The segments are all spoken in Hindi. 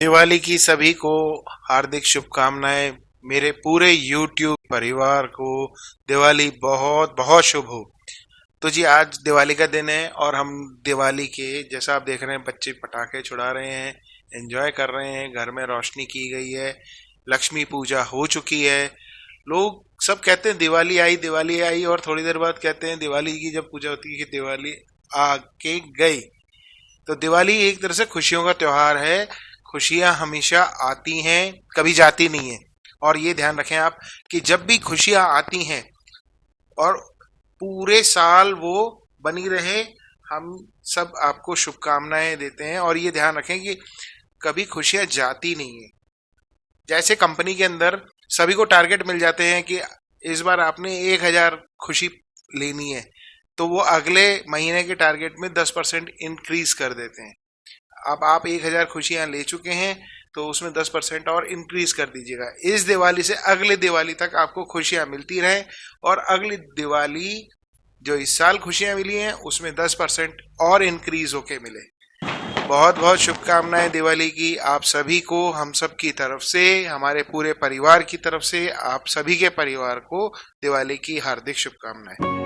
दिवाली की सभी को हार्दिक शुभकामनाएं। मेरे पूरे YouTube परिवार को दिवाली बहुत बहुत शुभ हो। तो जी आज दिवाली का दिन है और हम दिवाली के जैसा आप देख रहे हैं बच्चे पटाखे छुड़ा रहे हैं, एंजॉय कर रहे हैं। घर में रोशनी की गई है, लक्ष्मी पूजा हो चुकी है। लोग सब कहते हैं दिवाली आई और थोड़ी देर बाद कहते हैं दिवाली की जब पूजा होती है कि दिवाली आके गई। तो दिवाली एक तरह से खुशियों का त्योहार है। खुशियां हमेशा आती हैं, कभी जाती नहीं है। और ये ध्यान रखें आप कि जब भी खुशियां आती हैं और पूरे साल वो बनी रहे, हम सब आपको शुभकामनाएं देते हैं। और ये ध्यान रखें कि कभी खुशियां जाती नहीं है। जैसे कंपनी के अंदर सभी को टारगेट मिल जाते हैं कि इस बार आपने 1,000 खुशी लेनी है, तो वो अगले महीने के टारगेट में 10% इंक्रीज कर देते हैं। अब आप 1,000 खुशियां ले चुके हैं तो उसमें 10% और इंक्रीज कर दीजिएगा। इस दिवाली से अगले दिवाली तक आपको खुशियां मिलती रहें और अगली दिवाली जो इस साल खुशियां मिली हैं उसमें 10% और इंक्रीज होके मिले। बहुत बहुत शुभकामनाएं दिवाली की आप सभी को, हम सब की तरफ से, हमारे पूरे परिवार की तरफ से आप सभी के परिवार को दिवाली की हार्दिक शुभकामनाएं।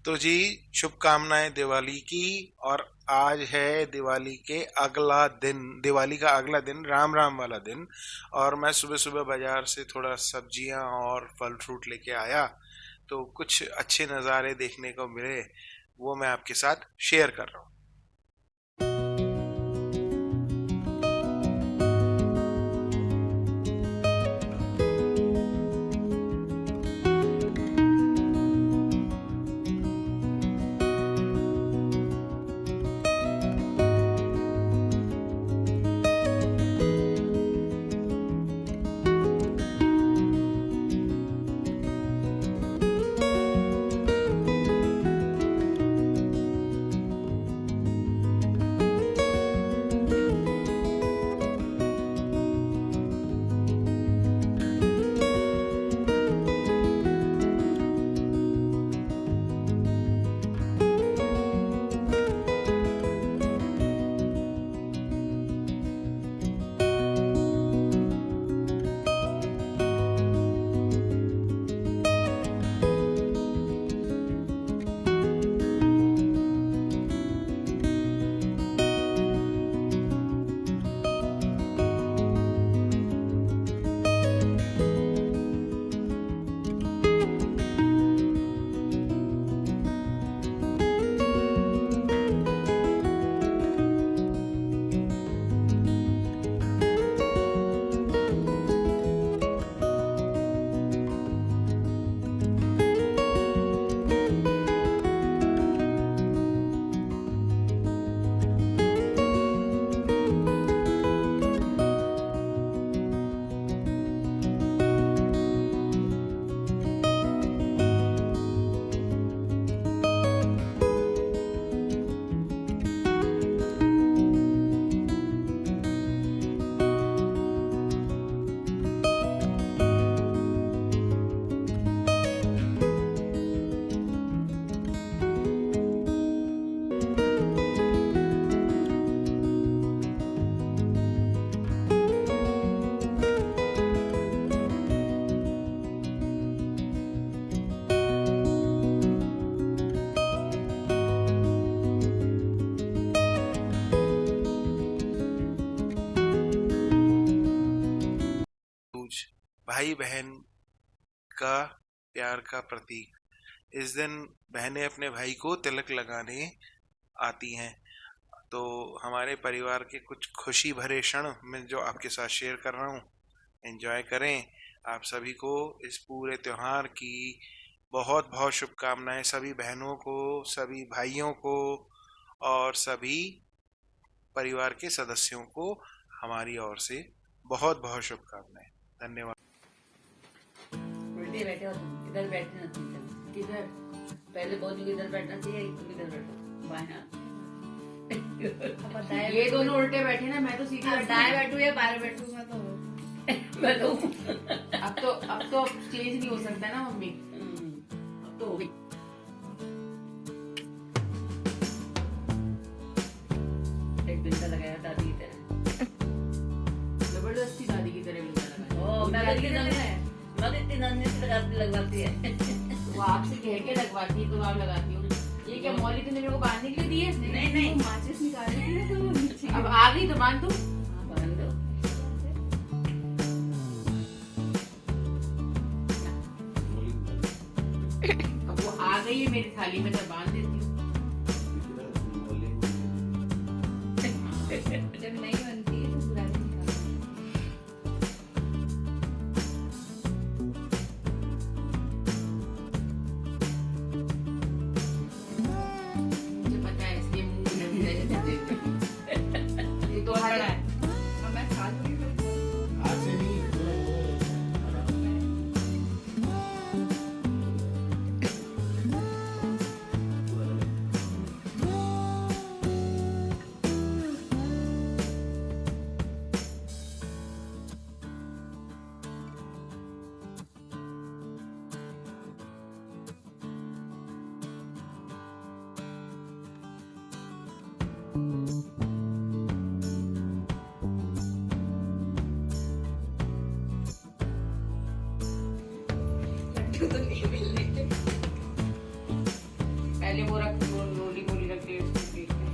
तो जी शुभकामनाएं दिवाली की। और आज है दिवाली के अगला दिन, दिवाली का अगला दिन, राम राम वाला दिन। और मैं सुबह सुबह बाजार से थोड़ा सब्जियां और फल फ्रूट लेके आया, तो कुछ अच्छे नज़ारे देखने को मिले, वो मैं आपके साथ शेयर कर रहा हूँ। भाई बहन का प्यार का प्रतीक। इस दिन बहनें अपने भाई को तिलक लगाने आती हैं। तो हमारे परिवार के कुछ खुशी भरे क्षण मैं जो आपके साथ शेयर कर रहा हूँ, एंजॉय करें। आप सभी को इस पूरे त्योहार की बहुत बहुत शुभकामनाएं, सभी बहनों को, सभी भाइयों को और सभी परिवार के सदस्यों को हमारी ओर से बहुत बहुत शुभकामनाएं। धन्यवाद। उल्टे बैठे हो तुम, इधर बैठना चाहिए। किधर? पहले बहुत इधर बैठना चाहिए, तुम इधर बैठो बाएं हाथ। ये दोनों उल्टे बैठे ना, मैं तो सीधी दाएं बैठू या बाएं बैठू, मैं तो अब तो चेंज नहीं हो सकता ना मम्मी, अब तो हो गई। एक बिंदा लगाया दादी की तरह, जबरदस्ती दादी की तरह बिल्कुल लगा। ओ मैं दादी की तरह है, मैं इतनी नन्ही सी लगवाती है। वो आपसे कह के लगवाती है तो आप लगाती हूँ। ये क्या मौली तूने मेरे को बांधने के लिए दी है? नहीं माचिस निकालने के लिए तो नीचे। अब आ गई तो बांध दो। बांध दो। अब वो आ गई है मेरी थाली में, तो बांध देती हूँ। जब नहीं बनती है तो बुरा नहीं लगता। मुझे पता है इसलिए मुंह में मुझे देते हैं। ये तो बड़ा है। और मैं खा लूंगी फिर। लड्डू तो नहीं मिलने। पहले वो रख, वो रोली मोली रख दे, उसको देखते हैं।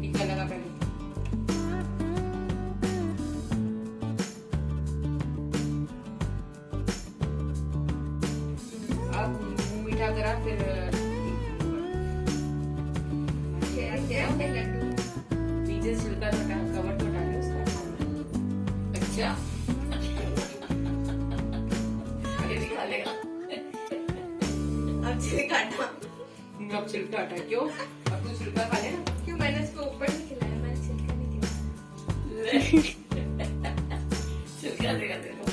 टीका लगा पहले। अब मुंह मीठा करा फिर क्या होता है लड्डू? पीछे से छिलका तो हटा, कवर तो हटा दे उसका। अच्छा आगे दिखा लेगा। अब छिलका काटा। अब छिलका हटा। क्यों? अब तू छिलका खा ले ना। क्यों? मैंने इसको ऊपर नहीं खिलाया, मैंने छिलका नहीं खिलाया। छिलका देगा देखो।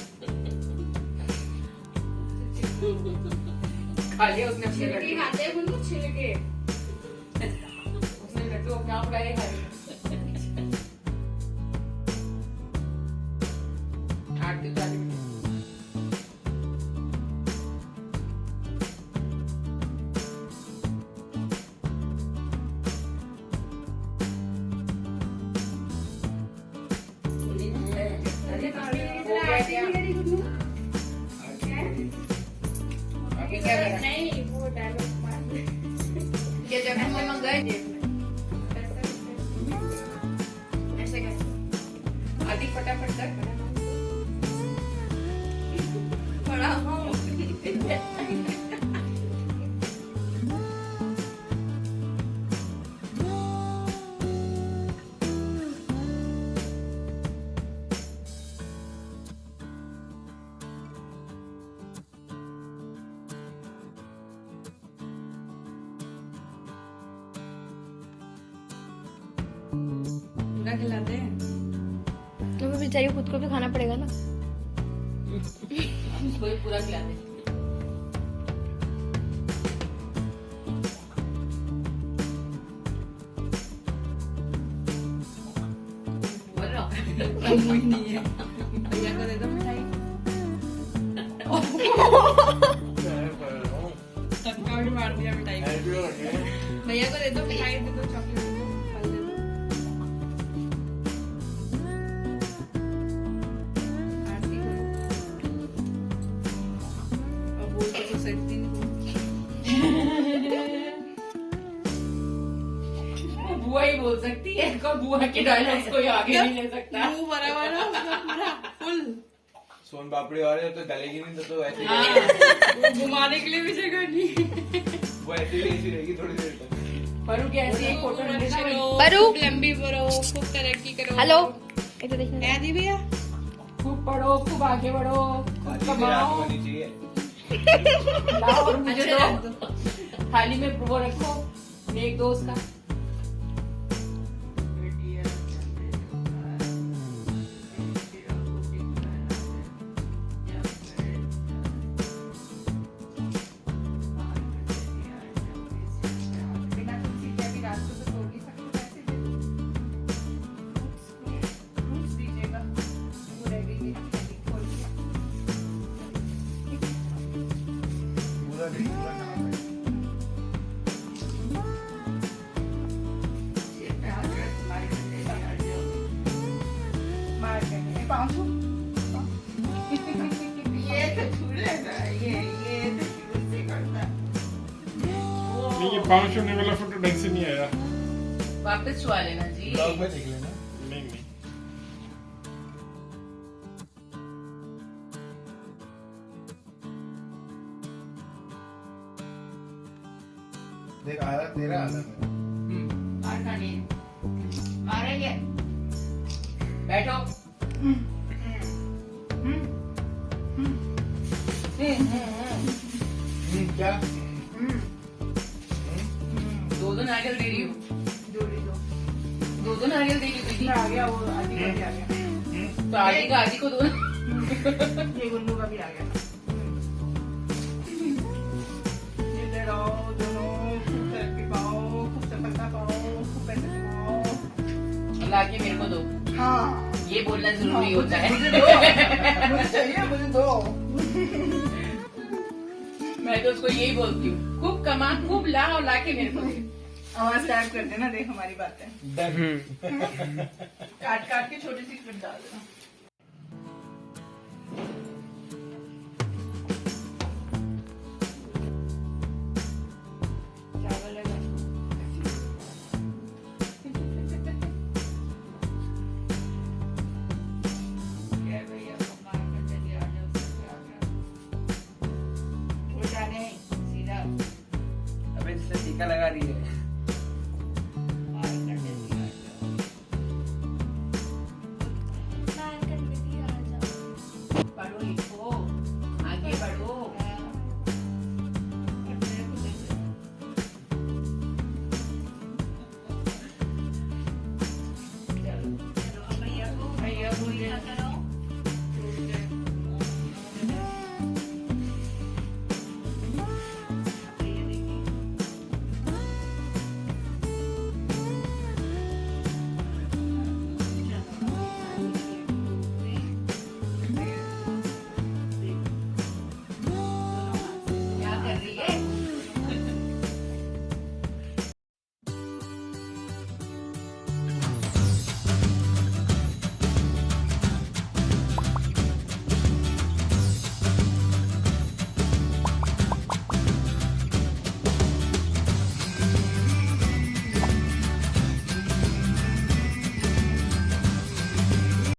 खा लिया उसने अपने छिलके लड्डू। खाते हैं बुल्लू, छिलके। उसने लड्डू अपने आप खाए, खा लिया। आरती उतारी मैंने। अरे पापड़ी की हो तरह गया आरती क्या? नहीं करी बुल्लू? आगे क्या करा? नहीं, वो डायलॉग मार दे। ये जब हम मम्मा गए जेब में। ऐसे कर। आदि फटाफट कर। बड़ा हूँ। पूरा खिलाते हैं। तो फिर बेचारी खुद को भी खाना पड़ेगा ना। उसको ही पूरा खिला दे। बोलो। नहीं है। भैया को दे दो मिठाई। चटका भी मार दिया मिठाई को। भैया को दे दो मिठाई, दे दो चॉकलेट, दे दो फल, दे दो। आरती करो। अब बोल के तो सकती नहीं। बुआ ही बोल सकती है, को बुआ के डायलॉग्स कोई आगे नहीं ले सकता। मुंह भरा हुआ ना उसका पूरा फुल। सोन पापड़ी वाले तो गलेगी नहीं तो ऐसे हाँ, वो घुमाने के लिए भी जगह नहीं। वो ऐसे ही ऐसी रहेगी थोड़ी देर तक। परू की ऐसी एक फोटो नहीं देखा भाई? परू। खूब लंबी बढ़ो, खूब तरक्की करो। हेलो इधर देखना है दी भैया। खूब पढ़ो, खूब आगे बढ़ो, खूब खाली से रात कमाओ, होनी चाहिए। लाओ और मुझे अच्छा दो। थाली में वो रखो एक दोस्त का। बिना तुलसी के अभी रात को तो तोड़ नहीं सकते वैसे भी। फ्रूट्स दीजिएगा। वो रह गई है थैली खोल के। पूरा दिन पूरा नाम है। मार के पाँव छू। ये तो छूले ना, ये तो शुरू से करता। नहीं ये 5 होने वाला फोटो ढंग से नहीं आया। वापस छुआ लेना जी। ब्लॉग में देख लेना। नहीं नहीं देख आ रहा तेरा आ रहा मार खानी है। मारेंगे। बैठो। क्या दो नारियल दे रही हूँ। जोड़ी दो। दो नारियल दे रही हूँ दीदी। आ गया वो आदि का भी आ गया। तो आदि का आदि को दो। ये गुल्लू का भी आ गया। ये ले रहो दोनों, खूब तरक्की पाओ, खूब सफलता पाओ, खूब पैसे कमाओ। लाके मेरे को दो। हाँ ये बोलना जरूरी होता है। मुझे चाहिए, मुझे दो। मैं तो उसको यही बोलती हूँ, खूब कमा, खूब ला और लाके मेरे को दे। आवाज टाइप कर देना, देख हमारी बातें डन। काट काट के छोटी सी क्लिप डाल देना। चावल लगा। क्या भैया कमाल कर चलिए, आ जाओ, आ जाओ। वो जाने सीधा। अबे इससे टीका लगा रही है।